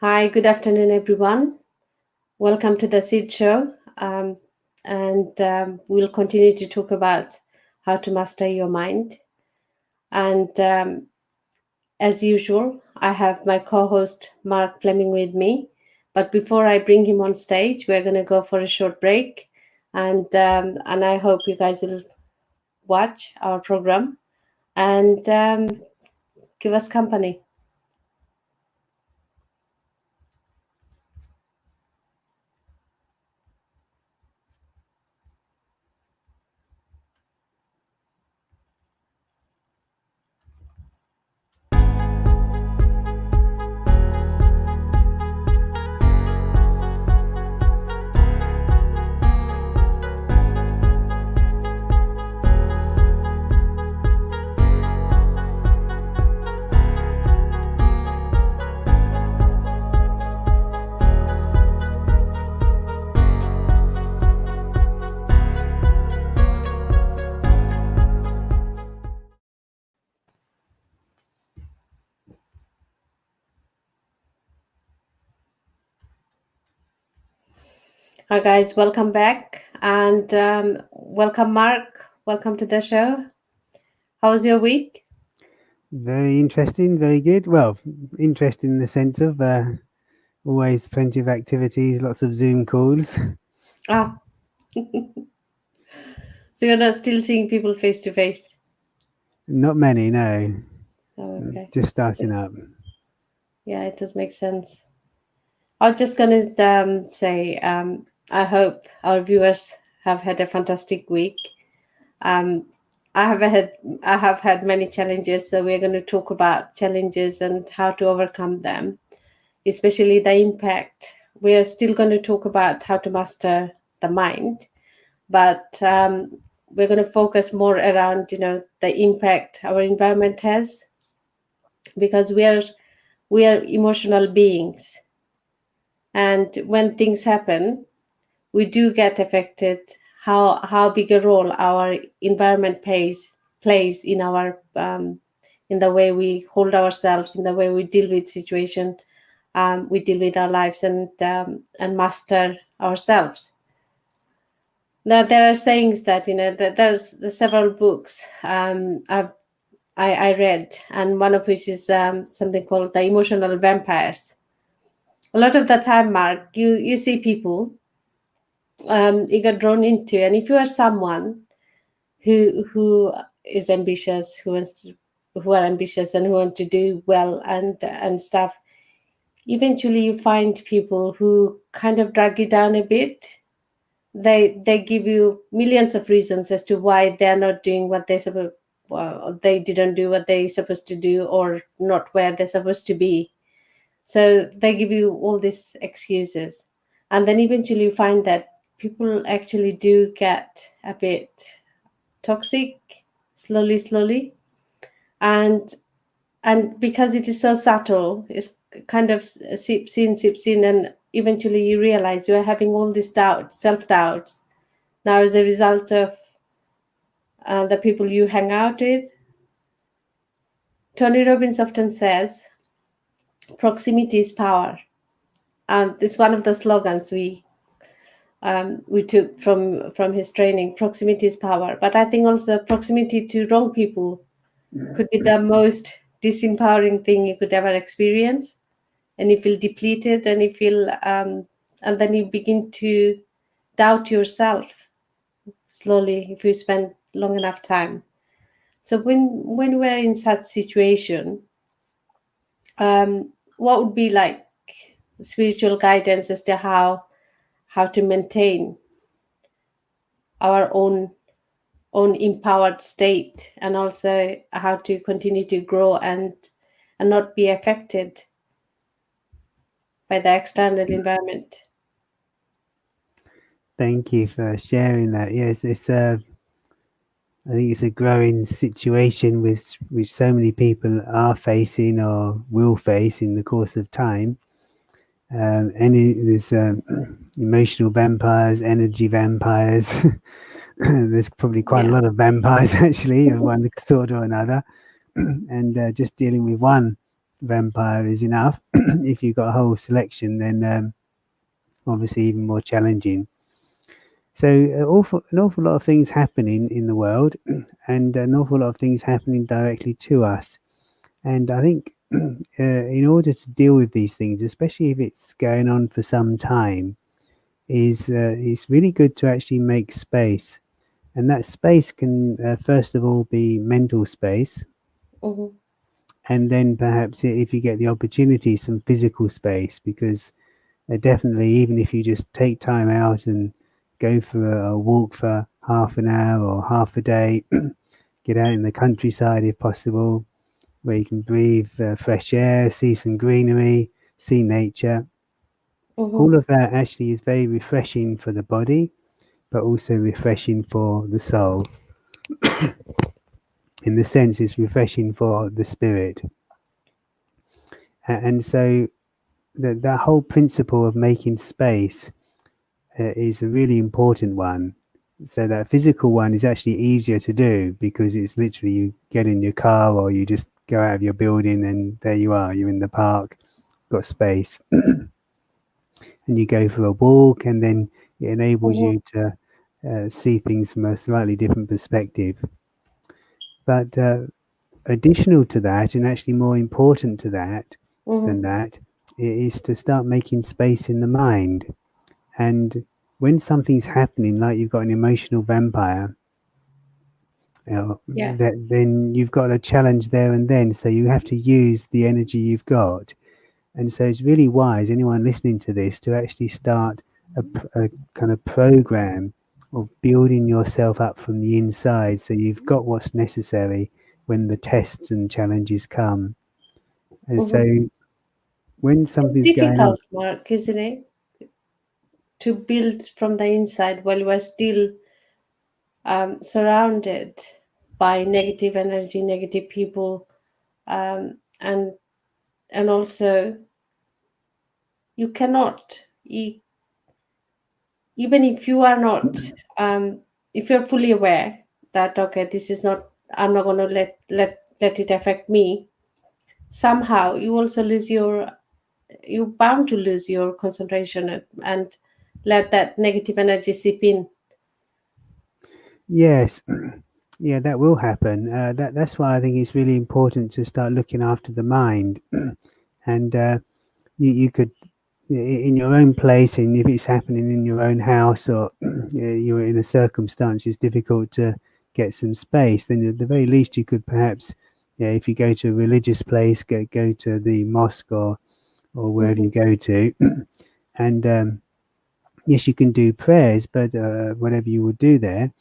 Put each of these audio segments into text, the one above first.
Hi, good afternoon, everyone. Welcome to the Seed Show. And we'll continue to talk about how to master your mind. And as usual, I have my co host, Mark Fleming, with me. But before I bring him on stage, we're going to go for a short break. And I hope you guys will watch our program and give us company. Hi, guys, welcome back. And welcome, Mark. Welcome to the show. How was your week? Very interesting, very good. Well, interesting in the sense of always plenty of activities, lots of Zoom calls. Ah, so you're not still seeing people face to face? Not many, no. Oh, okay. Just starting up. Yeah, it does make sense. I was just gonna say, I hope our viewers have had a fantastic week. Um, I have had I have had many challenges, so we're going to talk about challenges and how to overcome them, especially the impact. We are still going to talk about how to master the mind, but we're going to focus more around the impact our environment has, because we are emotional beings, and when things happen we do get affected. How big a role our environment plays in the way we hold ourselves, in the way we deal with situation, we deal with our lives, and master ourselves. Now there are sayings that that there's several books I read, and one of which is something called the emotional vampires. A lot of the time, Mark, you see people you get drawn into, and if you are someone who is ambitious, who are ambitious and who want to do well and stuff, eventually you find people who kind of drag you down a bit. They give you millions of reasons as to why they're not doing what they supposed, well, they didn't do what they supposed to do, or not where they're supposed to be. So they give you all these excuses, and then eventually you find that people actually do get a bit toxic, slowly. And and because it is so subtle, it's kind of sips in, and eventually you realize you are having all these doubts, self-doubts, now as a result of the people you hang out with. Tony Robbins often says proximity is power, and this is one of the slogans we took from his training. Proximity is power, but I think also proximity to wrong people could be the most disempowering thing you could ever experience. And you feel depleted, and you feel and then you begin to doubt yourself slowly if you spend long enough time. So when we're in such situation, what would be like spiritual guidance as to how to maintain our own empowered state, and also how to continue to grow and not be affected by the external environment? Thank you for sharing that. Yes, I think it's a growing situation which so many people are facing or will face in the course of time. There's emotional vampires, energy vampires. There's probably quite a Yeah. lot of vampires actually of one sort or another, and just dealing with one vampire is enough. If you've got a whole selection, then obviously even more challenging. So an awful lot of things happening in the world, and an awful lot of things happening directly to us. And I think in order to deal with these things, especially if it's going on for some time, is it's really good to actually make space. And that space can first of all be mental space, Mm-hmm. and then perhaps if you get the opportunity, some physical space, because definitely, even if you just take time out and go for a walk for half an hour or half a day, get out in the countryside if possible, where you can breathe fresh air, see some greenery, see nature. Mm-hmm. All of that actually is very refreshing for the body, but also refreshing for the soul. In the sense, it's refreshing for the spirit. And so that whole principle of making space is a really important one. So that physical one is actually easier to do because it's literally you get in your car or you just go out of your building and there you are, you're in the park, got space, and you go for a walk, and then it enables Mm-hmm. you to see things from a slightly different perspective. But additional to that, and actually more important to that than Mm-hmm. that, is to start making space in the mind. And when something's happening, like you've got an emotional vampire, Yeah. then you've got a challenge there and then. So you have to use the energy you've got. And so it's really wise, anyone listening to this, to actually start a kind of program of building yourself up from the inside so you've got what's necessary when the tests and challenges come. And so Mm-hmm. when It's something's going on, difficult, Mark, isn't it, to build from the inside while we're still surrounded by negative energy, negative people, and also you cannot, even if you are not, um, if you're fully aware that okay, this is not, I'm not going to let it affect me. Somehow, you also lose your, you're bound to lose your concentration and let that negative energy seep in. yes, yeah, that will happen. That's why I think it's really important to start looking after the mind. And you could in your own place, and if it's happening in your own house or you're in a circumstance it's difficult to get some space, then at the very least you could perhaps, yeah, if you go to a religious place, go to the mosque or wherever Hmm. you go to, and yes, you can do prayers, but whatever you would do there.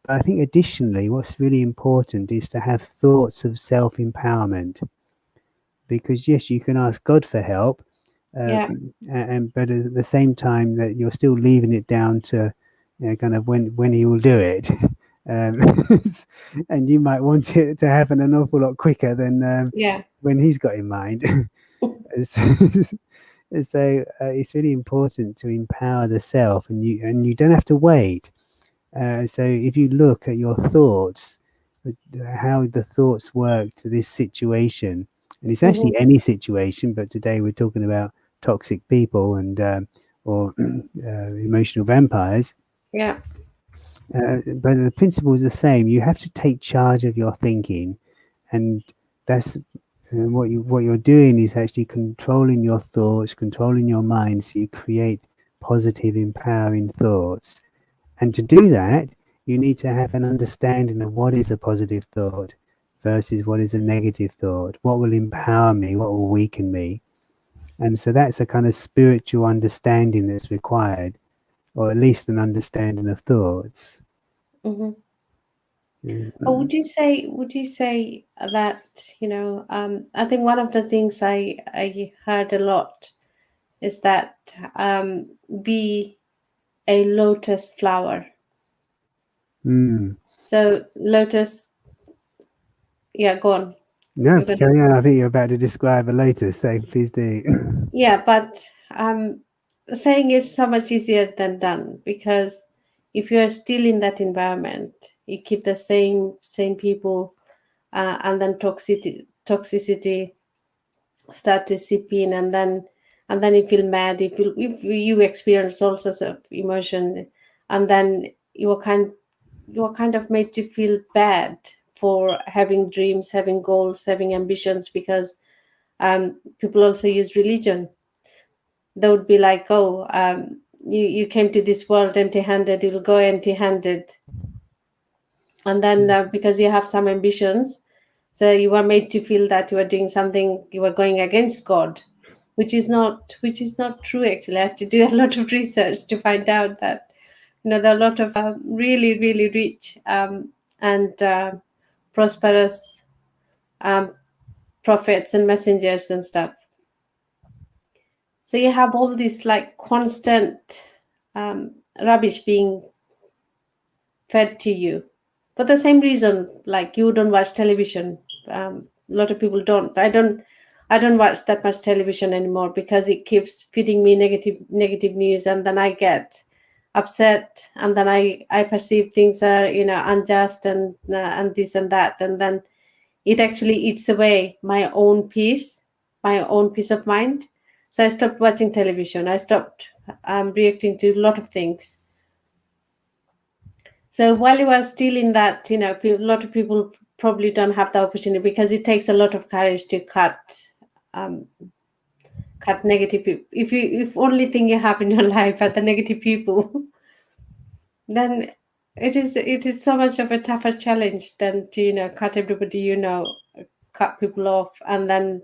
But I think additionally, what's really important is to have thoughts of self empowerment, because yes, you can ask God for help, Yeah, and but at the same time that you're still leaving it down to, kind of when He will do it, um, and you might want it to happen an awful lot quicker than yeah. when He's got in mind. so so it's really important to empower the self, and you don't have to wait. So if you look at your thoughts, how the thoughts work to this situation, and it's Hmm. actually any situation, but today we're talking about toxic people and or emotional vampires. Yeah. But the principle is the same. You have to take charge of your thinking, and that's what you're doing is actually controlling your thoughts, controlling your mind, so you create positive, empowering thoughts. And to do that, you need to have an understanding of what is a positive thought versus what is a negative thought. What will empower me? What will weaken me? And so that's a kind of spiritual understanding that's required, or at least an understanding of thoughts. Hmm. Or Mm. would you say that, I think one of the things I heard a lot is that, um, be a lotus flower. Mm. So lotus, yeah, go on. No, You're gonna, carry on. I think you're about to describe a later, so please do. yeah, but saying is so much easier than done, because if you are still in that environment, you keep the same people, and then toxicity start to sip in, and then you feel mad, if you experience all sorts of emotion, and then you are kind of made to feel bad for having dreams, having goals, having ambitions, because people also use religion. They would be like, oh, you came to this world empty handed, you'll go empty handed. And then because you have some ambitions, so you are made to feel that you are doing something, you are going against God, which is not true. Actually, I had to do a lot of research to find out that there are a lot of really really rich and prosperous um, prophets and messengers and stuff. So you have all this like constant rubbish being fed to you for the same reason, like you don't watch television. A lot of people don't. I don't watch that much television anymore because it keeps feeding me negative news, and then I get upset, and then I perceive things are unjust, and this and that, and then it actually eats away my own peace of mind. So I stopped watching television. I stopped reacting to a lot of things. So while you are still in that, a lot of people probably don't have the opportunity, because it takes a lot of courage to um, cut negative people. If only thing you have in your life are the negative people, then it is so much of a tougher challenge than to cut everybody, cut people off, and then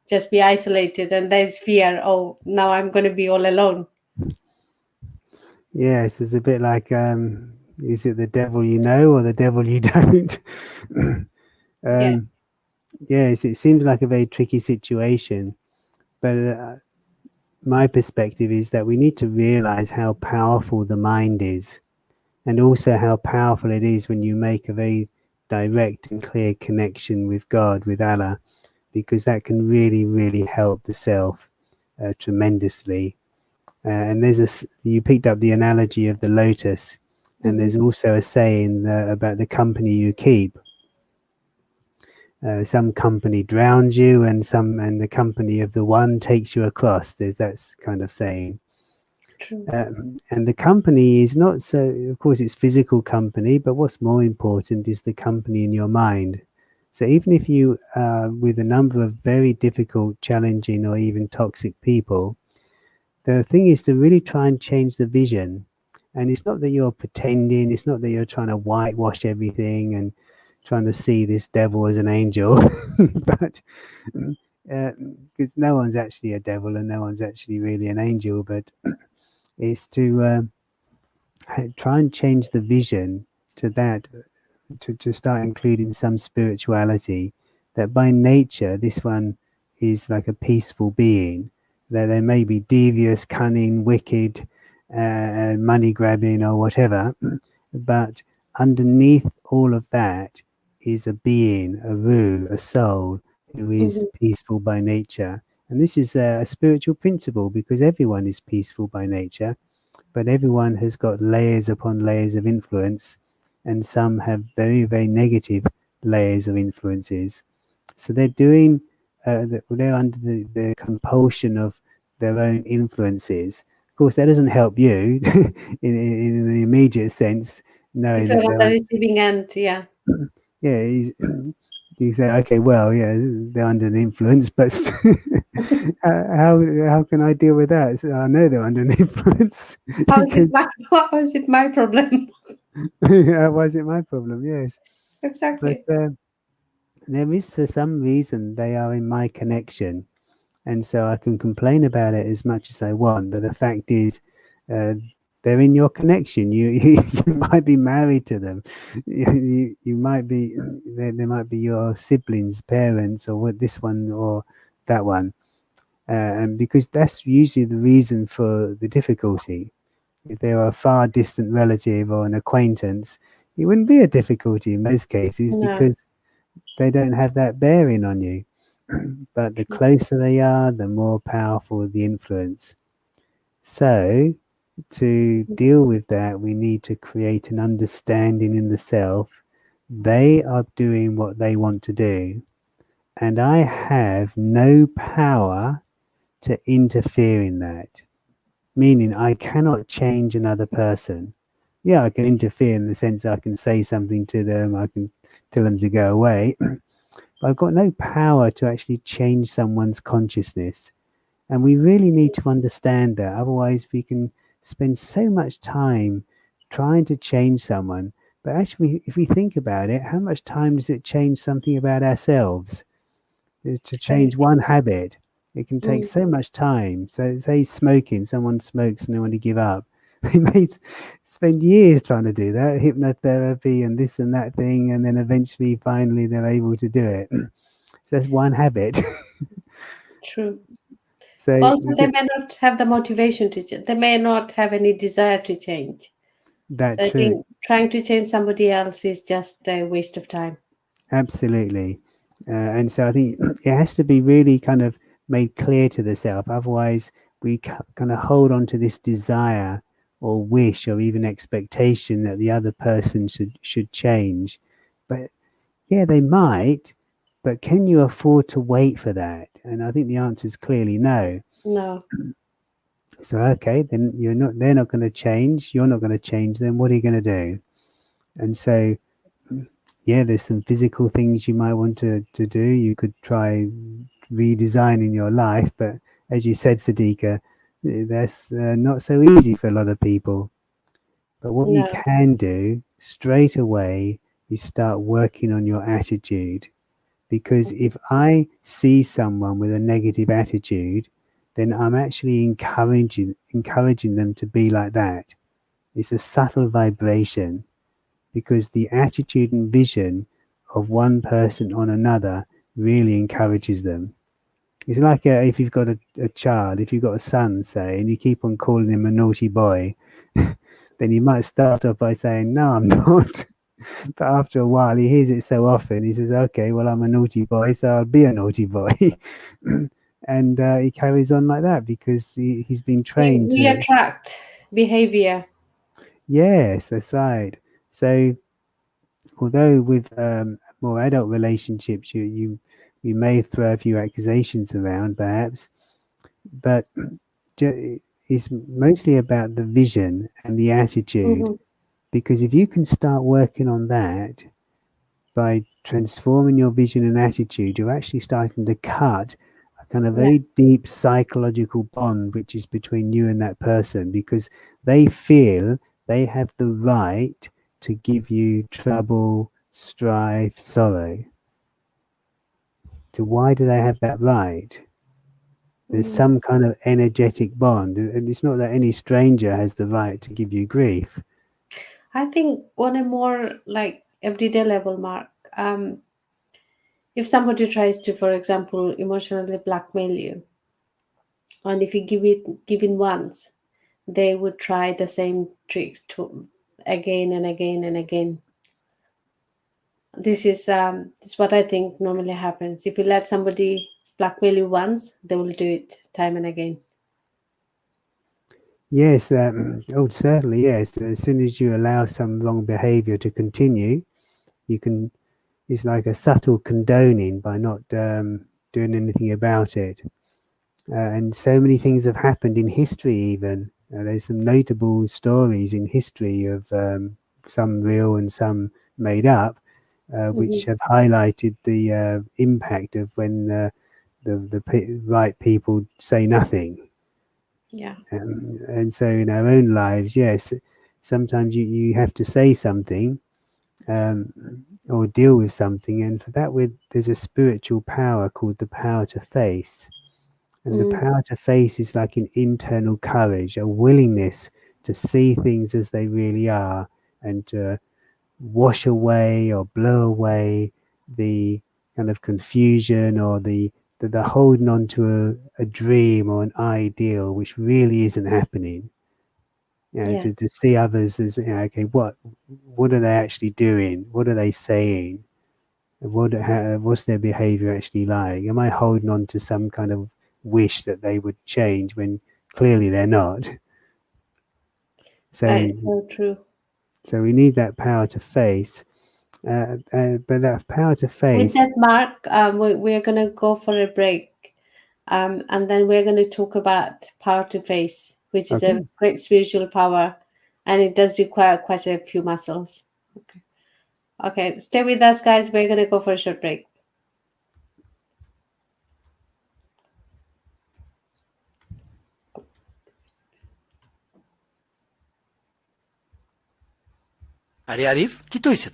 just be isolated, and there's fear. Oh, now I'm going to be all alone. Yes, it's a bit like is it the devil you know or the devil you don't? Yeah. um, yes, it seems like a very tricky situation, but my perspective is that we need to realize how powerful the mind is, and also how powerful it is when you make a very direct and clear connection with God, with Allah, because that can really, really help the self tremendously. And you picked up the analogy of the lotus, and Hmm. there's also a saying about the company you keep. Some company drowns you, and the company of the one takes you across. There's that kind of saying. True. And the company is not so, of course, it's physical company, but what's more important is the company in your mind. So even if you are with a number of very difficult, challenging, or even toxic people, the thing is to really try and change the vision. And it's not that you're pretending, it's not that you're trying to whitewash everything and trying to see this devil as an angel, but because no one's actually a devil and no one's actually really an angel, but it's to try and change the vision to that, to start including some spirituality, that by nature this one is like a peaceful being, that they may be devious, cunning, wicked, money grabbing or whatever, but underneath all of that is a being, a ruh, a soul who is Hmm. peaceful by nature. And this is a spiritual principle, because everyone is peaceful by nature, but everyone has got layers upon layers of influence, and some have very, very negative layers of influences. So they're doing, they're under the compulsion of their own influences. Of course, that doesn't help you in the immediate sense, If knowing you're that on they're the receiving end, yeah. yeah, you say, okay, well, yeah, they're under an influence, but how can I deal with that? So I know they're under an influence How is it because my how is it my problem? why is it my problem? Yes, but Exactly. there is, for some reason, they are in my connection, and so I can complain about it as much as I want. But the fact is, uh, they're in your connection. You might be married to them. You might be, they might be your siblings, parents, or what, this one or that one. And because that's usually the reason for the difficulty. If they were a far distant relative or an acquaintance, it wouldn't be a difficulty in most cases, No. because they don't have that bearing on you. But the True. closer they are, the more powerful the influence. So, to deal with that, we need to create an understanding in the self. They are doing what they want to do, and I have no power to interfere in that. Meaning, I cannot change another person. Yeah, I can interfere in the sense I can say something to them, I can tell them to go away, but I've got no power to actually change someone's consciousness. And we really need to understand that. Otherwise, we can spend so much time trying to change someone. But actually, if we think about it, how much time does it change something about ourselves? To Very change one habit, it can take true. so much time. So, say smoking, someone smokes and they want to give up. They may spend years trying to do that, hypnotherapy and this and that thing, and then eventually, finally, they're able to do it. So that's one habit. True. So Also, they may not have the motivation to change. They may not have any desire to change. that So I true. think trying to change somebody else is just a waste of time. Absolutely. And so I think it has to be really kind of made clear to the self. Otherwise, we kind of hold on to this desire or wish or even expectation that the other person should change. But yeah, they might. But can you afford to wait for that? And I think the answer is clearly no. No. So okay, then you're not. They're not going to change. You're not going to change them. What are you going to do? And so yeah, there's some physical things you might want to do. You could try redesigning your life, but as you said, Siddiqa, that's not so easy for a lot of people. But what you No. can do straight away is start working on your attitude. Because if I see someone with a negative attitude, then I'm actually encouraging them to be like that. It's a subtle vibration because the attitude and vision of one person on another really encourages them. It's like if you've got a child, if you've got a son, say, and you keep on calling him a naughty boy, then you might start off by saying, "No, I'm not." But after a while, he hears it so often, he says, "Okay, well, I'm a naughty boy, so I'll be a naughty boy." And he carries on like that because he's been trained We to. attract behavior. Yes, that's right. So although with more adult relationships, you may throw a few accusations around, perhaps, but it's mostly about the vision and the attitude. Hmm. Because if you can start working on that by transforming your vision and attitude, you're actually starting to cut a kind of Yeah. very deep psychological bond which is between you and that person because they feel they have the right to give you trouble, strife, sorrow. So why do they have that right? There's Mm. some kind of energetic bond, and it's not that any stranger has the right to give you grief. I think on a more like everyday level, Mark, um, if somebody tries to, for example, emotionally blackmail you, and if you give in once, they would try the same tricks to again and again and again. This is what I think normally happens. If you let somebody blackmail you once, they will do it time and again. Yes, oh, certainly, yes. As soon as you allow some wrong behavior to continue, you can, it's like a subtle condoning by not doing anything about it. And so many things have happened in history, even. There's some notable stories in history of some real and some made up, which Hmm. have highlighted the impact of when right people say nothing. Yeah. And so in our own lives, yes, sometimes you have to say something um, or deal with something, and for that, there's a spiritual power called the power to face. And the Mm. power to face is like an internal courage, a willingness to see things as they really are and to wash away or blow away the kind of confusion or the holding on to a dream or an ideal which really isn't happening. You know, Yeah. to see others as, you know, okay, what are they actually doing? What are they saying? What's their behavior actually like? Am I holding on to some kind of wish that they would change when clearly they're not? That So, is so true. so we need that power to face. But that power to With face. that, Mark, we're going to go for a break. And then we're going to talk about power to face, which is a Okay. great spiritual power, and it does require quite a few muscles. Okay. Okay, stay with us, guys. We're going to go for a short break. আরে আরিফ কি তৈছে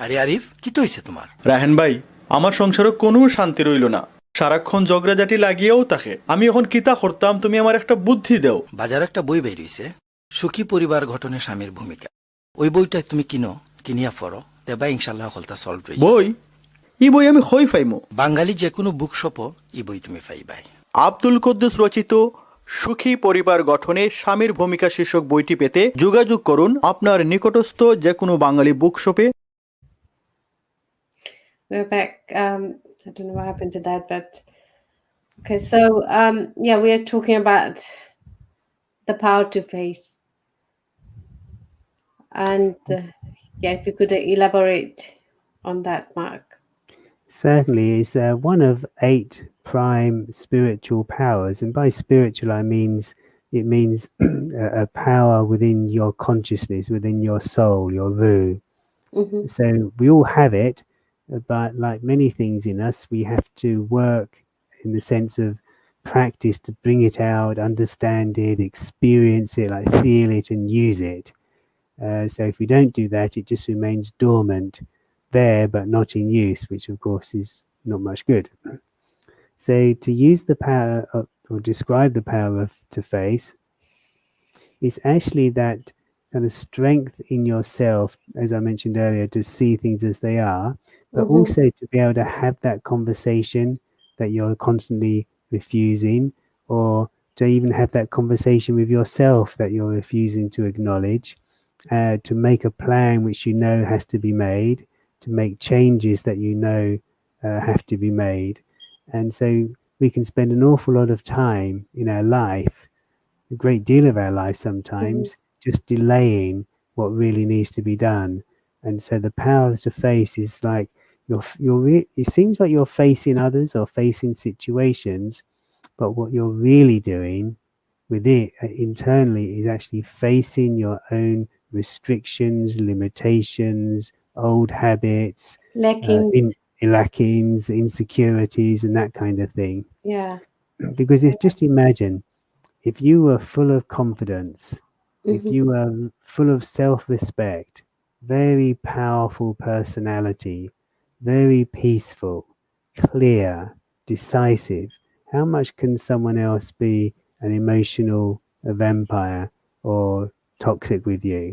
আরে আরিফ কি তৈছে তোমার রাহেন ভাই, আমার সংসারে কোনো শান্তি রইল না। সারাক্ষণ ঝগড়াঝাটি লাগিয়েও থাকে। আমি এখন কিতা করতাম, তুমি আমার একটা বুদ্ধি দেও। বাজার একটা বই বের হইছে, সুখী পরিবার গঠনে স্বামীর ভূমিকা। ওই বইটা তুমি কিনিয়া পড়ো, তেবা ইনশাল্লাহ হলতা সলভ হয়ে যাবে। বই? ই বই আমি হই পাইমো? বাঙালি যে কোনো বুক শপও ই বই তুমি পাইবাই। আব্দুল কুদ্দুস রচিত সুখী পরিবার গঠনে স্বামীর ভূমিকা শীর্ষক বইটি পেতে যোগাযোগ করুন আপনার নিকটস্থ যে কোনো বাঙালি বুকশপে। We're back. I don't know what happened to that, but okay. So, yeah, we are talking about the power to face, and yeah, if you could elaborate on that, Mark. Certainly, it's one of 8 prime spiritual powers, and by spiritual it means a power within your consciousness, within your soul, your ruh. Mm-hmm. So we all have it, but like many things in us, we have to work in the sense of practice to bring it out, understand it, experience it, like feel it and use it. So if we don't do that, it just remains dormant there, but not in use, which of course is not much good. So to use the power of, or describe the power of to face is actually that kind of strength in yourself, as I mentioned earlier, to see things as they are, but Mm-hmm. also to be able to have that conversation that you're constantly refusing, or to even have that conversation with yourself that you're refusing to acknowledge, to make a plan which you know has to be made, to make changes that you know have to be made. And so we can spend an awful lot of time in our life, a great deal of our life Mm-hmm. sometimes, just delaying what really needs to be done. And so the power to face is like it seems like you're facing others or facing situations, but what you're really doing with it internally is actually facing your own restrictions, limitations, old habits, Lackings. in lackings, insecurities, and that kind of thing. Yeah. Because if just imagine if you were full of confidence, if Mm-hmm. you were full of self respect, very powerful personality, very peaceful, clear, decisive, how much can someone else be an emotional vampire or toxic with you?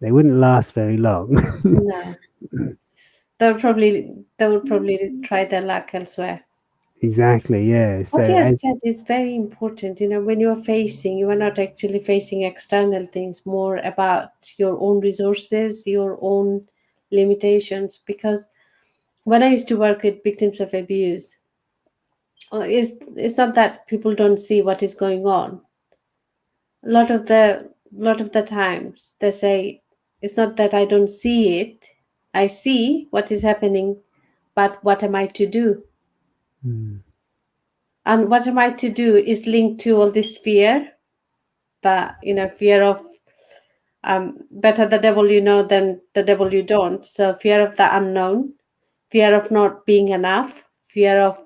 They wouldn't last very long. No, they would probably try their luck elsewhere. Exactly, yeah. So, What you have as said is very important. When you are facing, you are not actually facing external things, more about your own resources, your own limitations. Because when I used to work with victims of abuse, it's not that people don't see what is going on. A lot of the times they say it's not that I don't see it. I see what is happening, but what am I to do? Mm, And what am I to do is linked to all this fear, that fear of better the devil you know than the devil you don't. So fear of the unknown, fear of not being enough, fear of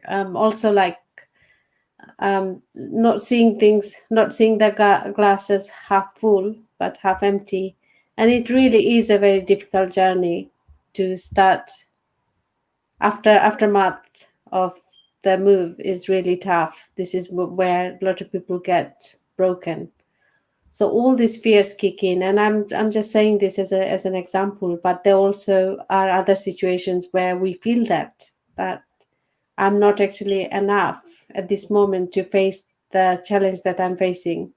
also like not seeing things, not seeing the glasses half full but half empty. And it really is a very difficult journey to start. Aftermath of the move is really tough. This is where a lot of people get broken. So all these fears kick in, and I'm just saying this as an example, but there also are other situations where we feel that I'm not actually enough at this moment to face the challenge that I'm facing.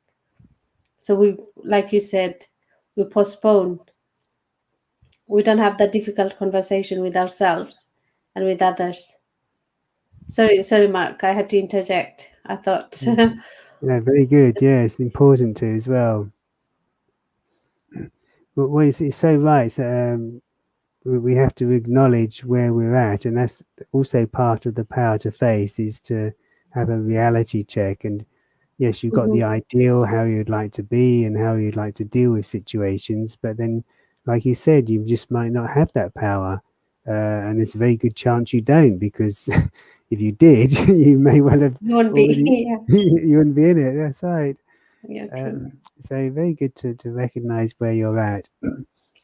So we, like you said, we postpone. We don't have that difficult conversation with ourselves and with others. Sorry, Mark. I had to interject. I thought. yeah, very good. Yeah, it's important to as well. Well, it's so right. So, we have to acknowledge where we're at, and that's also part of the power to face, is to have a reality check. And yes, you've got the Mm-hmm. ideal, how you'd like to be and how you'd like to deal with situations, but then, like you said, you just might not have that power, and there's a very good chance you don't, because if you did, you may well have You won't be. already Yeah. you wouldn't be in it. That's right. Yeah. True. So very good to recognize where you're at,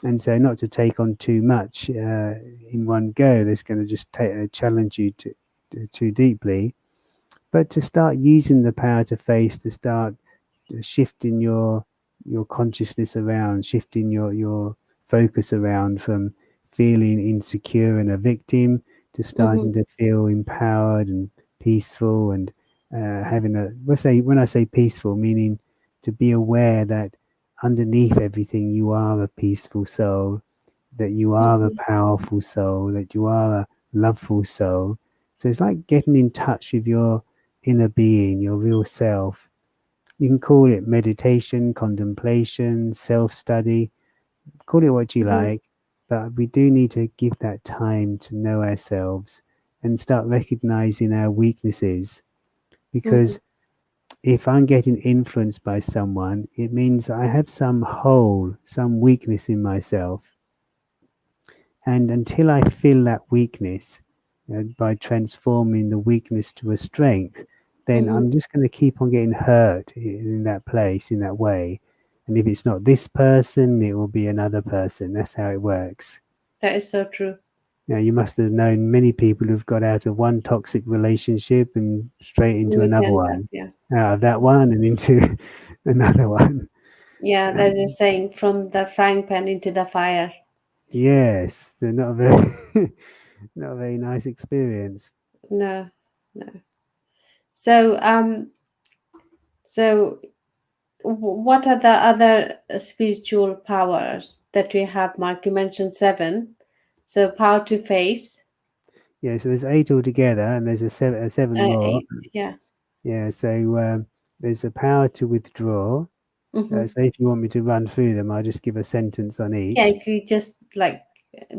and so not to take on too much in one go. That's going to just challenge you too deeply, but to start using the power to face, to start shifting your consciousness around, shifting your focus around from feeling insecure and a victim to Mm-hmm. starting to feel empowered and peaceful, and having a, when I say peaceful, meaning to be aware that underneath everything you are a peaceful soul, that you are a Mm-hmm. powerful soul, that you are a loveful soul. So it's like getting in touch with your inner being, your real self. You can call it meditation, contemplation, self study, call it what you Mm-hmm. like, but we do need to give that time to know ourselves and start recognizing our weaknesses. Mm-hmm. Because if I'm getting influenced by someone, it means I have some hole, some weakness in myself. And until I fill that weakness, by transforming the weakness to a strength, then Mm-hmm. I'm just going to keep on getting hurt in that place, in that way. And if it's not this person, it will be another person. That's how it works. That is so true. Now, you must have known many people who've got out of one toxic relationship and straight into We another end up. one, Yeah. out of that one and into another one. Yeah. There's a saying, from the frying pan into the fire. Yes, they're not a very, not a very nice experience. No. No. So so what are the other spiritual powers that we have, Mark? You mentioned seven. So power to face, Yeah, so there's eight altogether, and there's seven more. eight. Yeah. Yeah, so there's a power to withdraw. Mm-hmm. So if you want me to run through them, I'll just give a sentence on Yeah. each. If you just like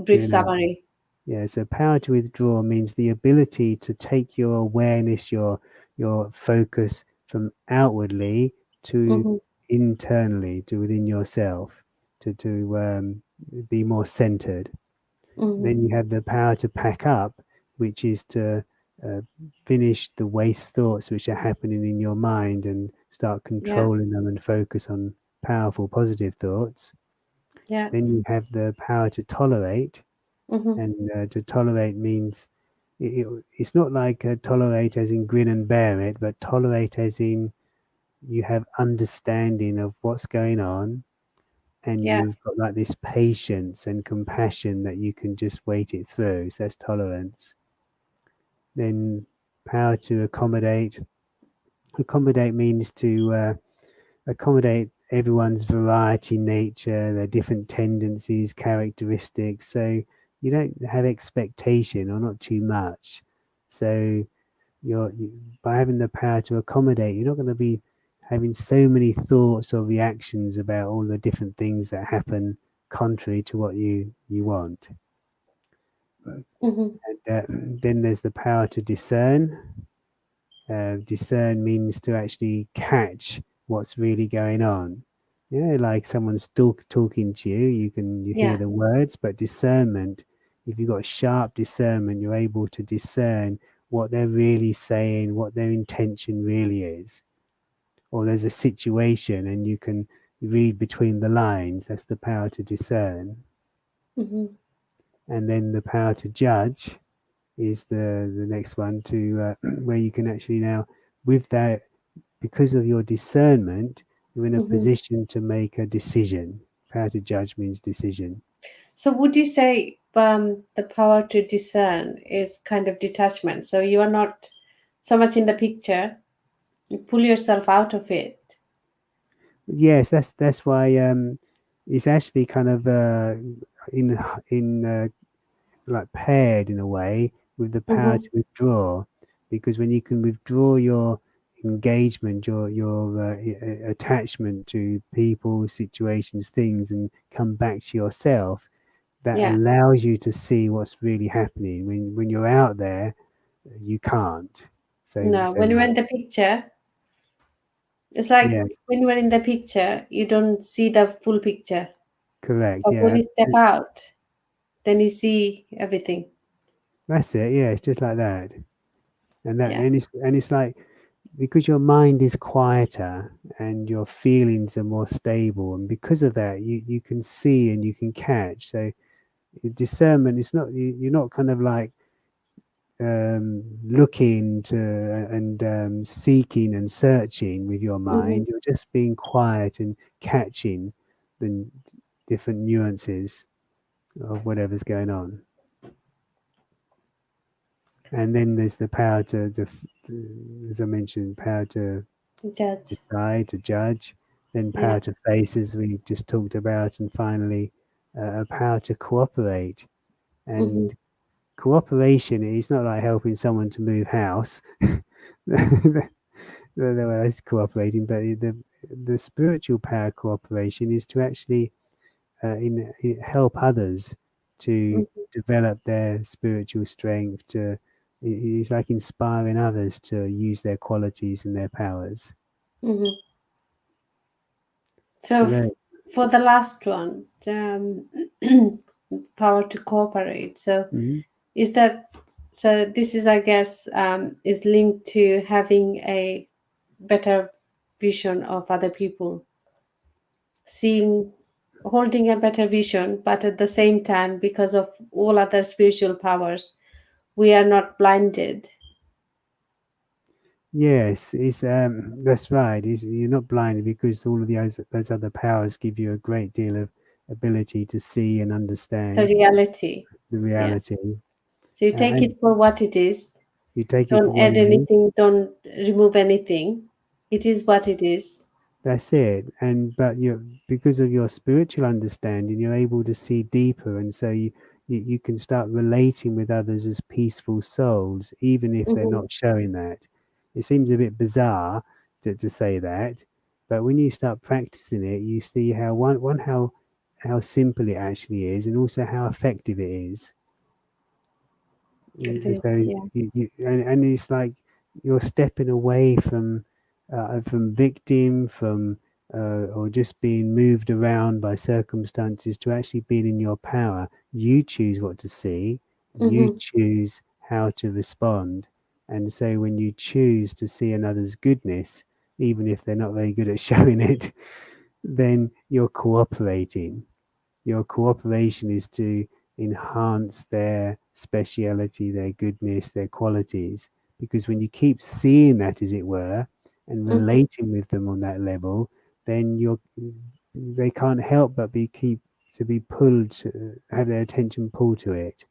brief You know, summary. yeah. So power to withdraw means the ability to take your awareness, your focus from outwardly to Mm-hmm. internally, to within yourself, to be more centered. Mm-hmm. Then you have the power to pack up, which is to uh, finish the waste thoughts which are happening in your mind and start Yeah. controlling them and focus on powerful, positive thoughts. Yeah. Then you have the power to tolerate, Mm-hmm. and to tolerate means it's not like tolerate as in grin and bear it, but tolerate as in you have understanding of what's going on, and Yeah. you've got like this patience and compassion that you can just wait it through. So that's tolerance. Then power to accommodate. Accommodate means to accommodate everyone's variety nature, their different tendencies, characteristics. So you don't have expectation or not too much. So by having the power to accommodate, you're not going to be having so many thoughts or reactions about all the different things that happen contrary to what you want. Mm-hmm. And then there's the power to discern. Discern means to actually catch what's really going on. Like someone's talking to you, you hear Yeah. the words, but discernment, if you've got sharp discernment, you're able to discern what they're really saying, what their intention really is. Or there's a situation and you can read between the lines. That's the power to discern. Mm-hmm. And then the power to judge is the next one, to where you can actually now, with that, because of your discernment, you're in a Mm-hmm. position to make a decision. Power to judge means decision. So would you say the power to discern is kind of detachment? So you are not so much in the picture. You pull yourself out of it. Yes, that's why it's actually kind of in like paired in a way with the power Mm-hmm. to withdraw, because when you can withdraw your engagement, your attachment to people, situations, things, and come back to yourself, that Yeah. allows you to see what's really happening. When you're out there, you can't. No, So when you're in the picture, it's like yeah, when you're in the picture, you don't see the full picture. correct. But when Yeah, you step out, then you see everything. that's it. Yeah, it's just like that. Yeah. And it's like, because your mind is quieter and your feelings are more stable, and because of that, you can see and you can catch. So discernment is not, you're not kind of like looking to and seeking and searching with your Hmm. mind. You're just being quiet and catching the different nuances of whatever's going on. And then there's the power to, as I mentioned, power to Judge. decide, to judge, then Yeah. power to face, as we just talked about, and finally a power to cooperate. Hmm. And cooperation is not like helping someone to move house. Well, that's cooperating, but the spiritual power cooperation is to actually help others to Hmm. develop their spiritual strength. It's like inspiring others to use their qualities and their powers. Hmm. So So for the last one, power to cooperate. So mhm. is that, so this is, I guess, is linked to having a better vision of other people, seeing, holding a better vision, but at the same time, because of all other spiritual powers, we are not blinded. Yes, it's that's right. You're not blinded because all of those other powers give you a great deal of ability to see and The understand reality. the Yeah. reality, So you take and it for what it is. you take it for Don't what add it is. anything, don't remove anything. It is what it is. That's it. And but you, because of your spiritual understanding, you're able to see deeper, and so you can start relating with others as peaceful souls, even if they're Hmm. not showing that. It seems a bit bizarre to say that, but when you start practicing it, you see how how simple it actually is, and also how effective it is. It And is, so yeah. and it's like you're stepping away from victim, from or just being moved around by circumstances, to actually being in your power. You choose what to see, you Hmm. choose how to respond. And so when you choose to see another's goodness, even if they're not very good at showing it, then you're cooperating. Your cooperation is to enhance their speciality, their goodness, their qualities. Because when you keep seeing that, as it were, and Hmm. relating with them on that level, then they can't help but be keep to be pulled to have their attention pulled to it.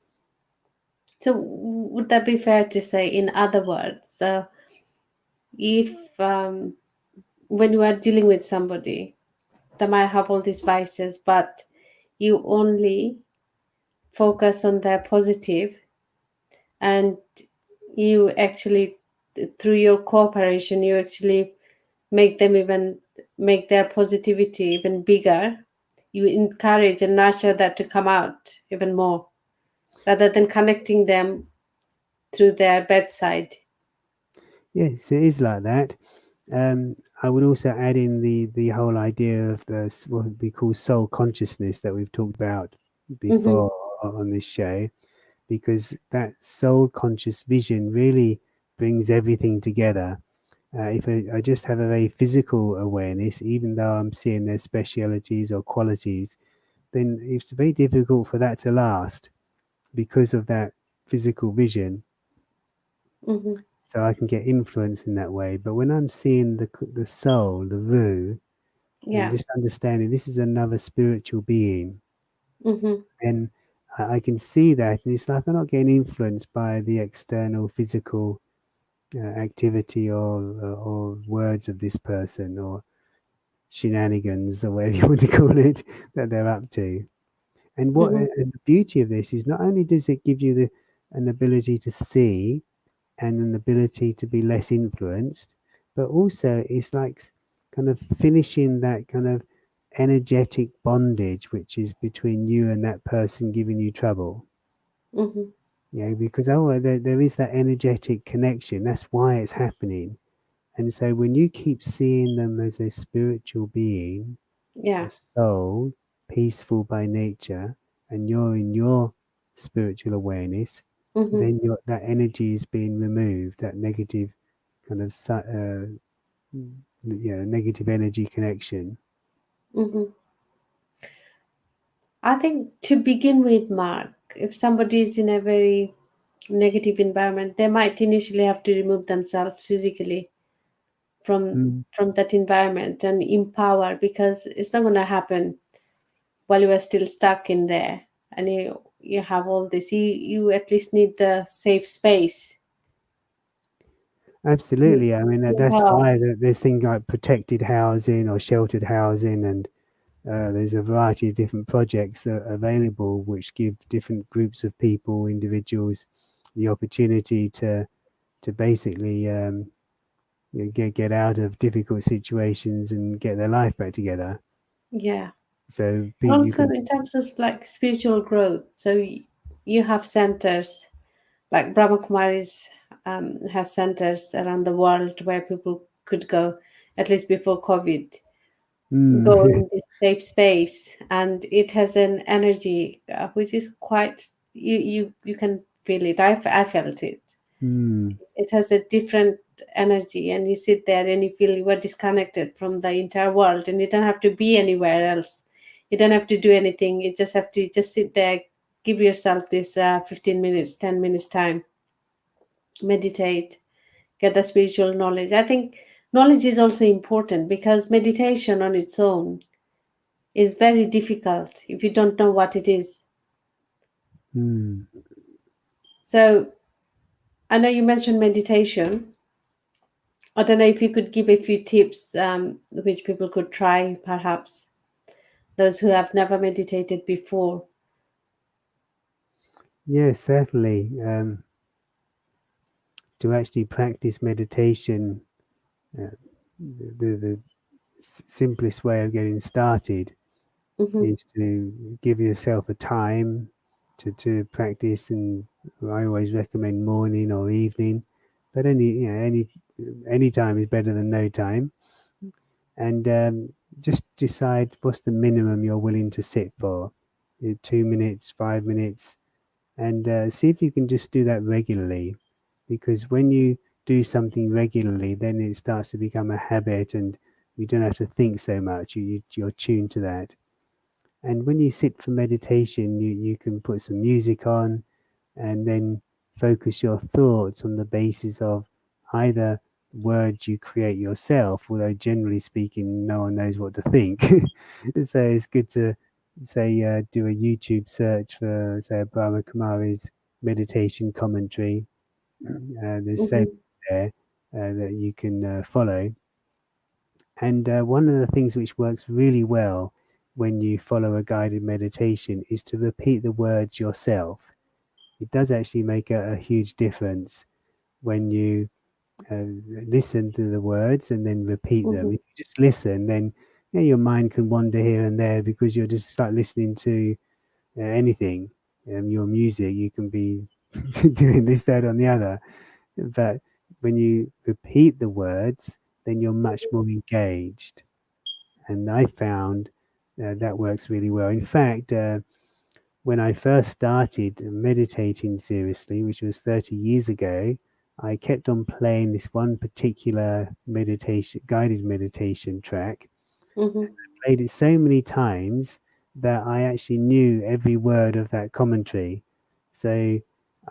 So would that be fair to say, in other words, if when you are dealing with somebody that might have all these vices, but you only focus on their positive, and you actually, through your cooperation, you actually make them even, make their positivity even bigger, you encourage and nurture that to come out even more, rather than connecting them through their bedside. Yes, it is like that. I would also add in the whole idea of what we call soul consciousness that we've talked about Mm-hmm. before on this show, because that soul conscious vision really brings everything together. If I just have a very physical awareness, even though I'm seeing their specialities or qualities, then it's very difficult for that to last because of that physical vision. Mm-hmm. So I can get influence in that way. But when I'm seeing the soul, the Ru, and Yeah. just understanding this is another spiritual being, Mm-hmm. and I can see that, and it's like I'm not getting influenced by the external physical activity or words of this person or shenanigans or whatever you want to call it that they're up to. And what Mm-hmm. and the beauty of this is not only does it give you an ability to see and an ability to be less influenced, but also it's like kind of finishing that kind of energetic bondage which is between you and that person giving you trouble. Mm-hmm. Because there is that energetic connection. That's why it's happening. And so when you keep seeing them as a spiritual being, a Yeah. soul, peaceful by nature, and you're in your spiritual awareness, Mm-hmm. then that energy is being removed, that negative kind of negative energy connection. Mm-hmm. I think to begin with, Mark, if somebody is in a very negative environment, they might initially have to remove themselves physically from Mm. from that environment and empower, because it's not going to happen while you are still stuck in there, and you have all this. You at least need the safe space. Absolutely. I mean, that's Yeah. why there's things like protected housing or sheltered housing, and there's a variety of different projects available which give different groups of people, individuals, the opportunity to basically get out of difficult situations and get their life back together. Yeah. So And you also can. in terms of like spiritual growth, so you have centers like Brahma Kumaris has centers around the world where people could go, at least before COVID, go Mm, in this safe space, and it has an energy which is quite, you can feel it. I felt it. mm, It has a different energy, and you sit there and you feel you are disconnected from the entire world, and you don't have to be anywhere else. You don't have to do anything. You just have to just sit there, give yourself this 15 minutes, 10 minutes time, meditate, get the spiritual knowledge. I think knowledge is also important, because meditation on its own is very difficult if you don't know what it is. mm. So I know you mentioned meditation. I don't know if you could give a few tips which people could try, perhaps those who have never meditated before. Yes, certainly. To actually practice meditation, uh, the simplest way of getting started Mm-hmm. is to give yourself a time to practice, and I always recommend morning or evening, but any time is better than no time. And just decide what's the minimum you're willing to sit for, 2 minutes, 5 minutes, and see if you can just do that regularly, because when you do something regularly, then it starts to become a habit, and you don't have to think so much. You're tuned to that. And when you sit for meditation, you can put some music on and then focus your thoughts on the basis of either words you create yourself, although generally speaking, no one knows what to think. So it's good to say, do a YouTube search for, say, Brahma Kumari's meditation commentary. There's so Mm-hmm. there that you can follow. And one of the things which works really well when you follow a guided meditation is to repeat the words yourself. It does actually make a huge difference when you listen to the words and then repeat them. Mm-hmm. If you just listen, then your mind can wander here and there because you'll just start listening to anything. Your music, you can be doing this, that, on the other. But when you repeat the words, then you're much more engaged. And I found that works really well. In fact, when I first started meditating seriously, which was 30 years ago, I kept on playing this one particular meditation, guided meditation track. Mm-hmm. Played it so many times that I actually knew every word of that commentary. So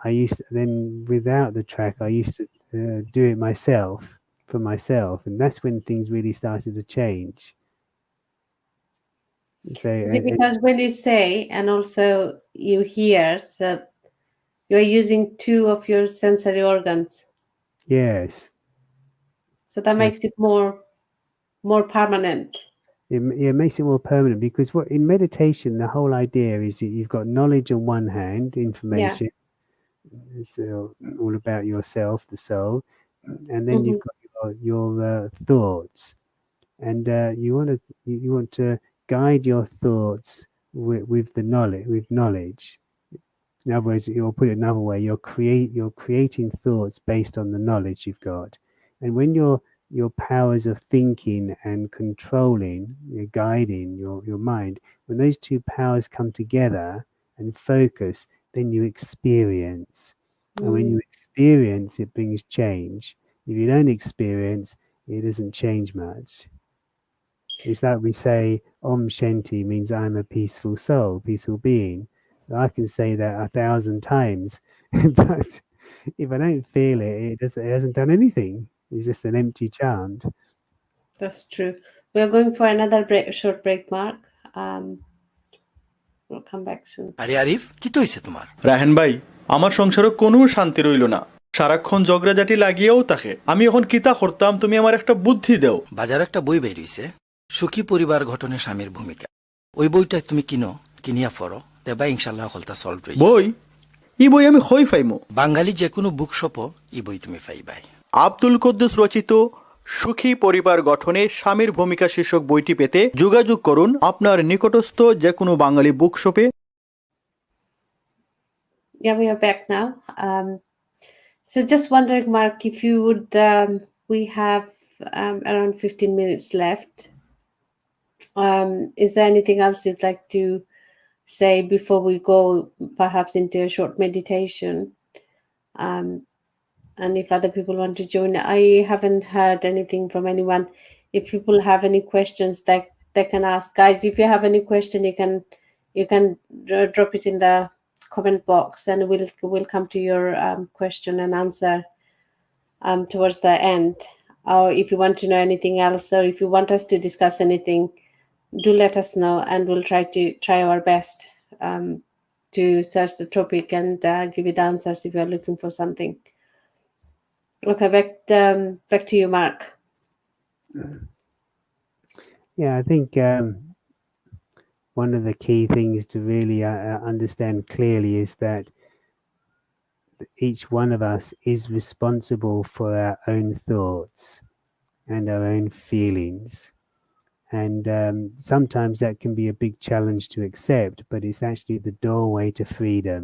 I used to, then without the track, I used to do it myself for myself, and that's when things really started to change. So Is it because when you say and also you hear, so you're using two of your sensory organs, yes, so that uh, makes it more permanent. it makes it more permanent, because what in meditation the whole idea is that you've got knowledge on one hand, Yeah. information, it's all about yourself, the soul, and then Mm-hmm. you've got your your thoughts, and you want to guide your thoughts with the knowledge, with knowledge. In other words, you'll put it another way, you're creating thoughts based on the knowledge you've got. And when your powers of thinking and controlling, guiding your mind, when those two powers come together and focus, then you experience. And when you experience, it brings change. If you don't experience, it doesn't change much. It's like we say, Om Shanti means I'm a peaceful soul, peaceful being. I can say that 1,000 times, but if I don't feel it, it hasn't done anything. It's just an empty chant. That's true. We are going for another short break, Mark. We'll come back soon. আরে আরিফ, কি তো হইছে তোমার? রাহেন ভাই, আমার সংসারে কোনো শান্তি রইল না, সারাক্ষণ ঝগড়াঝাটি লাগিয়েও থাকে। আমি এখন কিতা করতাম, তুমি আমার একটা বুদ্ধি দাও। বাজারে একটা বই বের হইছে, সুখী পরিবার গঠনে স্বামীর ভূমিকা। ওই বইটা তুমি কিনিয়া পড়ো, দেবা ইনশাল্লাহ হলতা সলভ হইছে। বই? ই বই আমি কই পাইমু? বাঙালি যে কোনো বুক শপও ই বই তুমি পাইবাই। আব্দুল কুদ্দুস রচিত সুখী পরিবার গঠনে স্বামীর ভূমিকা শীর্ষক বইটি পেতে যোগাযোগ করুন আপনার নিকটস্থ যে কোনো বাঙালি বুক শপে। Yeah, we are back now. So just wondering, Mark, if you would, we have around 15 minutes left. Is there anything else you'd like to say before we go perhaps into a short meditation? And if other people want to join, I haven't heard anything from anyone. If people have any questions that they can ask, guys, if you have any question, you can drop it in the comment box, and we'll come to your question and answer towards the end. Or if you want to know anything else, or if you want us to discuss anything, do let us know, and we'll try our best to search the topic and give you the answers if you are looking for something. Okay, back to you, Mark. Yeah, I think one of the key things to really understand clearly is that each one of us is responsible for our own thoughts and our own feelings. And sometimes that can be a big challenge to accept, but it's actually the doorway to freedom.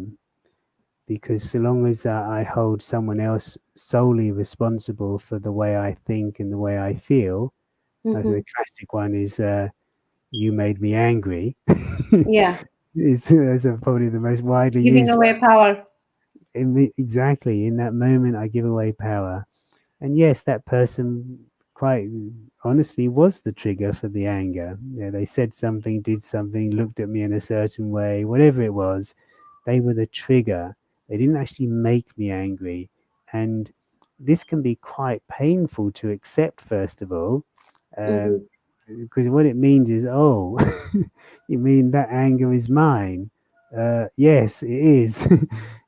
Because so long as I hold someone else solely responsible for the way I think and the way I feel, I think the classic one is you made me angry. Yeah. It's probably the most widely Giving used away power. Exactly. In that moment, I give away power. And yes, that person quite honestly was the trigger for the anger. Yeah, they said something, did something, looked at me in a certain way, whatever it was, they were the trigger. They didn't actually make me angry. And this can be quite painful to accept, first of all, because what it means is, oh, you mean that anger is mine? Yes, it is.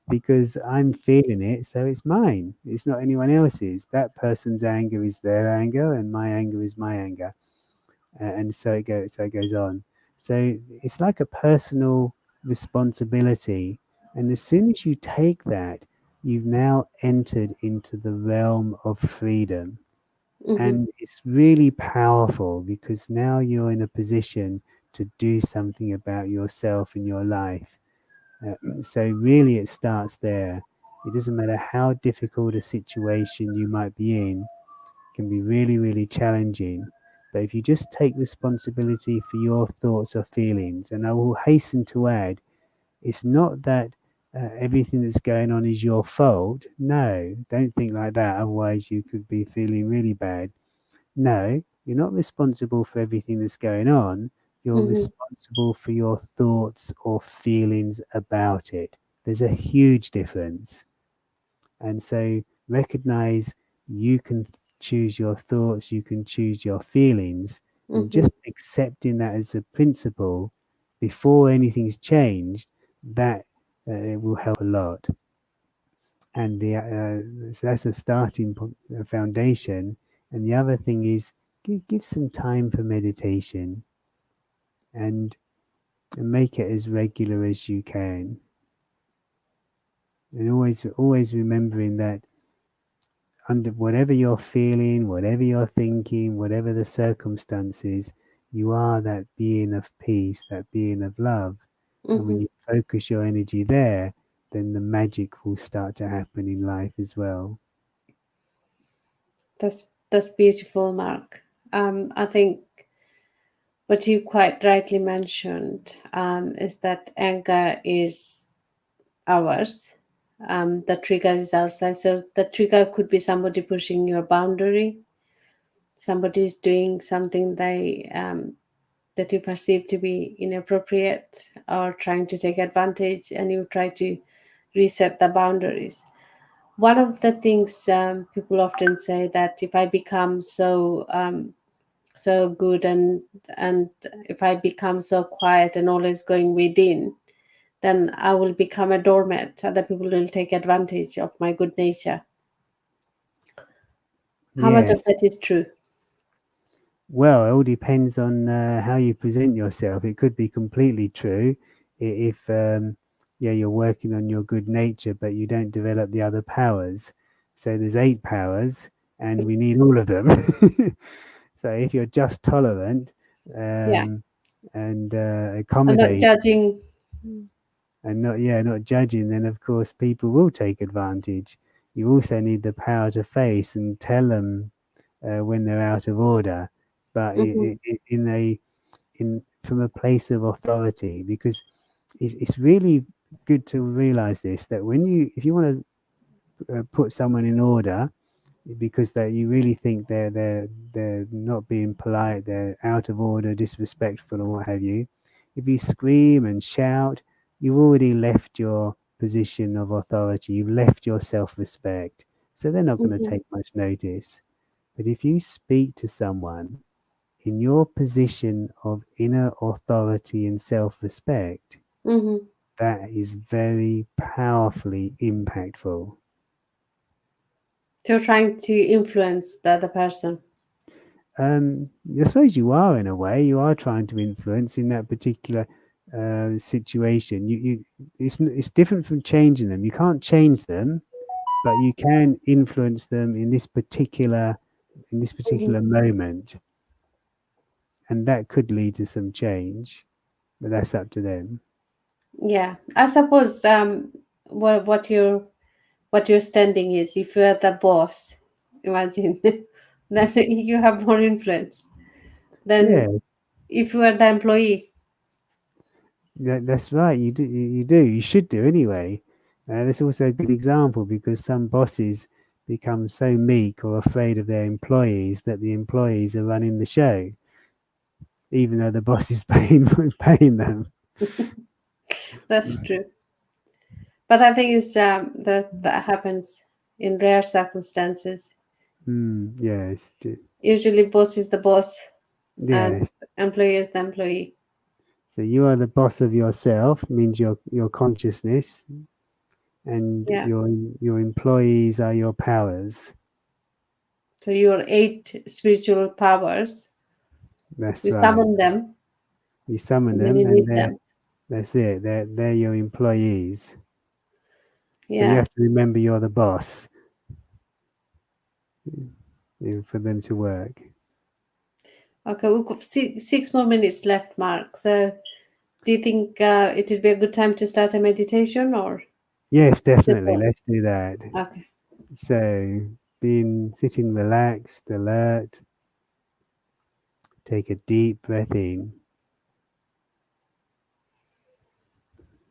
Because I'm feeling it, so it's mine. It's not anyone else's. That person's anger is their anger, and my anger is my anger, and so it goes. So it goes on. So it's like a personal responsibility, and as soon as you take that, you've now entered into the realm of freedom, and it's really powerful because now you're in a position to do something about yourself in your life. So really it starts there. It doesn't matter how difficult a situation you might be in, it can be really, really challenging. But if you just take responsibility for your thoughts or feelings, and I will hasten to add, it's not that everything that's going on is your fault. No, don't think like that. Otherwise you could be feeling really bad. No, you're not responsible for everything that's going on. You're responsible for your thoughts or feelings about it. There's a huge difference. And so recognize you can choose your thoughts, you can choose your feelings, and just accepting that as a principle before anything's changed, that it will help a lot. And so that's a starting foundation. And the other thing is give some time for meditation. And make it as regular as you can, and always remembering that under whatever you're feeling, whatever you're thinking, whatever the circumstances, you are that being of peace, that being of love. And when Mm-hmm. you focus your energy there, then the magic will start to happen in life as well. That's beautiful, Mark. I think what you quite rightly mentioned is that anger is ours. The trigger is outside. So the trigger could be somebody pushing your boundary. Somebody is doing something that you perceive to be inappropriate or trying to take advantage, and you try to reset the boundaries. One of the things people often say that if I become so good and if I become so quiet and always going within, then I will become a doormat. Other people will take advantage of my good nature. How much of Yes. that is true? Well, it all depends on how you present yourself. It could be completely true if, yeah, you're working on your good nature, but you don't develop the other powers. So there's 8 powers, and we need all of them. So if you're just tolerant Yeah, and I'm not accommodate judging. and not judging, then of course people will take advantage. You also need the power to face and tell them when they're out of order, but Hmm. in a in from a place of authority, because it's really good to realize this, that when you if you want to put someone in order because that you really think they're not being polite, they're out of order, disrespectful, or what have you. If you scream and shout, you've already left your position of authority. You've left your self-respect, so they're not going to Hmm. take much notice. But if you speak to someone in your position of inner authority and self-respect, Hmm. that is very powerfully impactful. So you're trying to influence the other person. I suppose you are in a way. You are trying to influence in that particular situation. It's different from changing them. You can't change them, but you can influence them in this Mhm. particular moment, and that could lead to some change. But that's up to them. Yeah, I suppose what your standing is. If you are the boss, imagine, then you have more influence Yeah, than if you are the employee. that's right. You do. You should do anyway. That's also a good example because some bosses become so meek or afraid of their employees that the employees are running the show, even though the boss is paying them. That's true. But I think it's that happens in rare circumstances. Yes, Usually, boss is the boss and yes. employee is the employee. So you are the boss of yourself, means your consciousness, and Yeah. your employees are your powers. So your 8 spiritual powers, That's you right. summon them You summon when you them, and need them. that's it. They're your employees. So you Yeah. have to remember you're the boss for them to work. Okay, we've got 6 more minutes left, Mark. So, do you think it would be a good time to start a meditation or Yes, definitely. before? Let's do that. Okay. So, being sitting relaxed, alert, take a deep breath in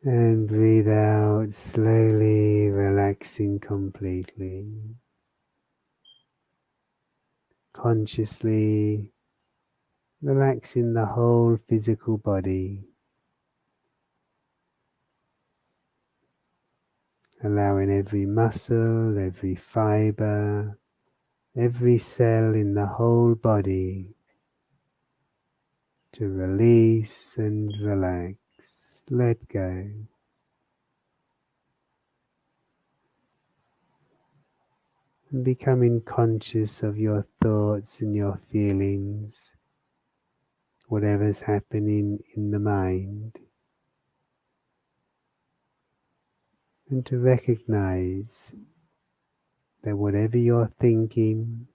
and breathe out slowly, relaxing completely. Consciously relaxing the whole physical body, allowing every muscle, every fiber, every cell in the whole body to release and relax, let go. And becoming conscious of your thoughts and your feelings, whatever's happening in the mind, and to recognize that whatever you're thinking,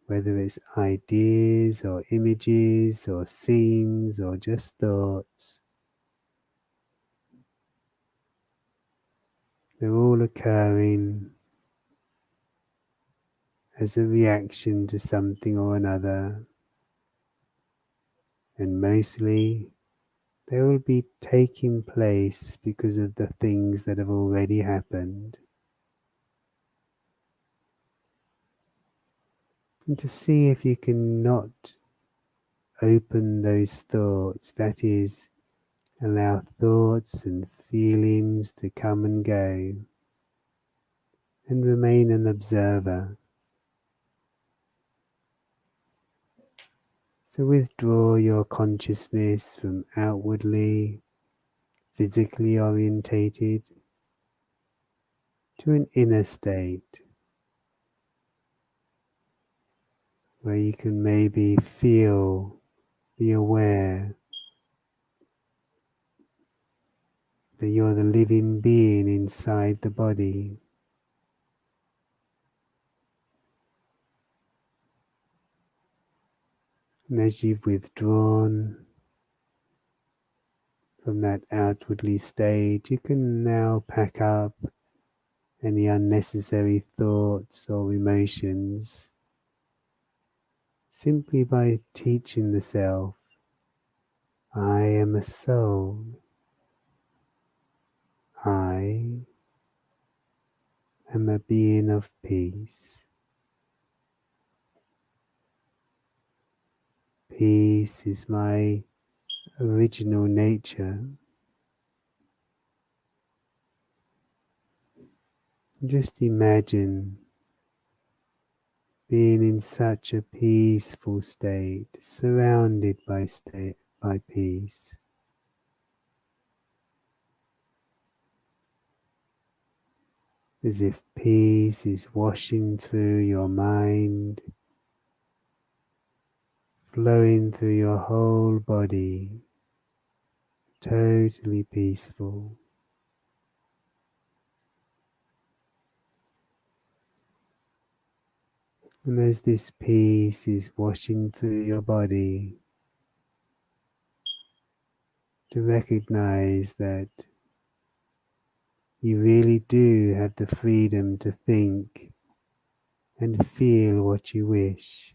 whether it's ideas or images or scenes or just thoughts, they're all occurring as a reaction to something or another, and mostly they will be taking place because of the things that have already happened. And to see if you can not open those thoughts, that is, allow thoughts and feelings to come and go, and remain an observer. So withdraw your consciousness from outwardly, physically orientated to an inner state where you can maybe feel, be aware that you're the living being inside the body. And as you've withdrawn from that outwardly state, you can now pack up any unnecessary thoughts or emotions simply by teaching the self, I am a soul. I am a being of peace. Peace is my original nature. Just imagine being in such a peaceful state, surrounded by peace. As if peace is washing through your mind, flowing through your whole body, totally peaceful. And as this peace is washing through your body, to recognize that you really do have the freedom to think and feel what you wish.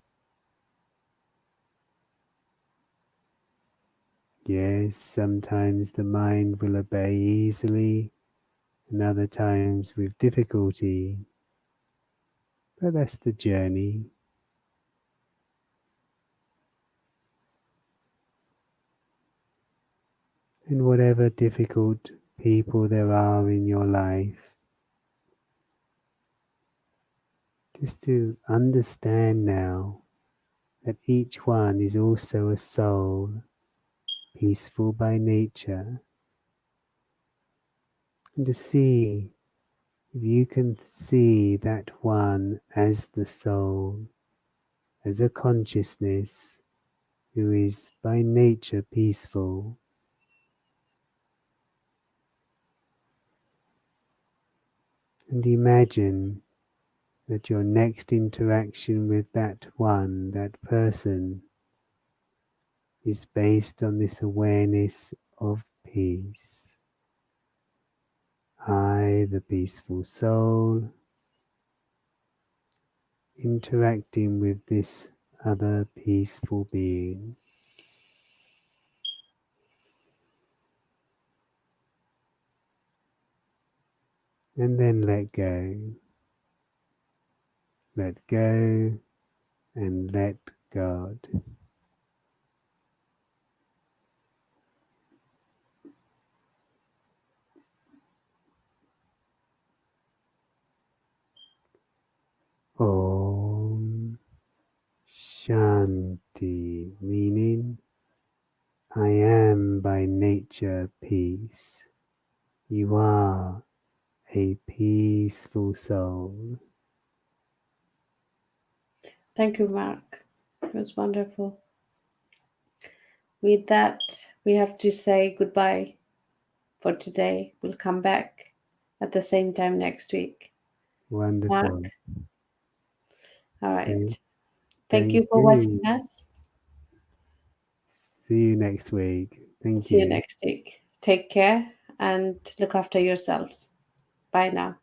Yes, sometimes the mind will obey easily, and other times with difficulty, but that's the journey. And whatever difficult people there are in your life, just to understand now that each one is also a soul, peaceful by nature, and to see if you can see that one as the soul, as a consciousness who is by nature peaceful. And imagine that your next interaction with that one, that person, is based on this awareness of peace. I, the peaceful soul, interacting with this other peaceful being. And then let go. Let go and let God. Om Shanti, meaning I am by nature peace. You are a peaceful soul. Thank you, Mark. It was wonderful. With that, we have to say goodbye for today. We'll come back at the same time next week. Wonderful. Mark. All right. Okay. Thank you for watching you. us. See you next week. Thank See you you. next week. Take care and look after yourselves. Bye now.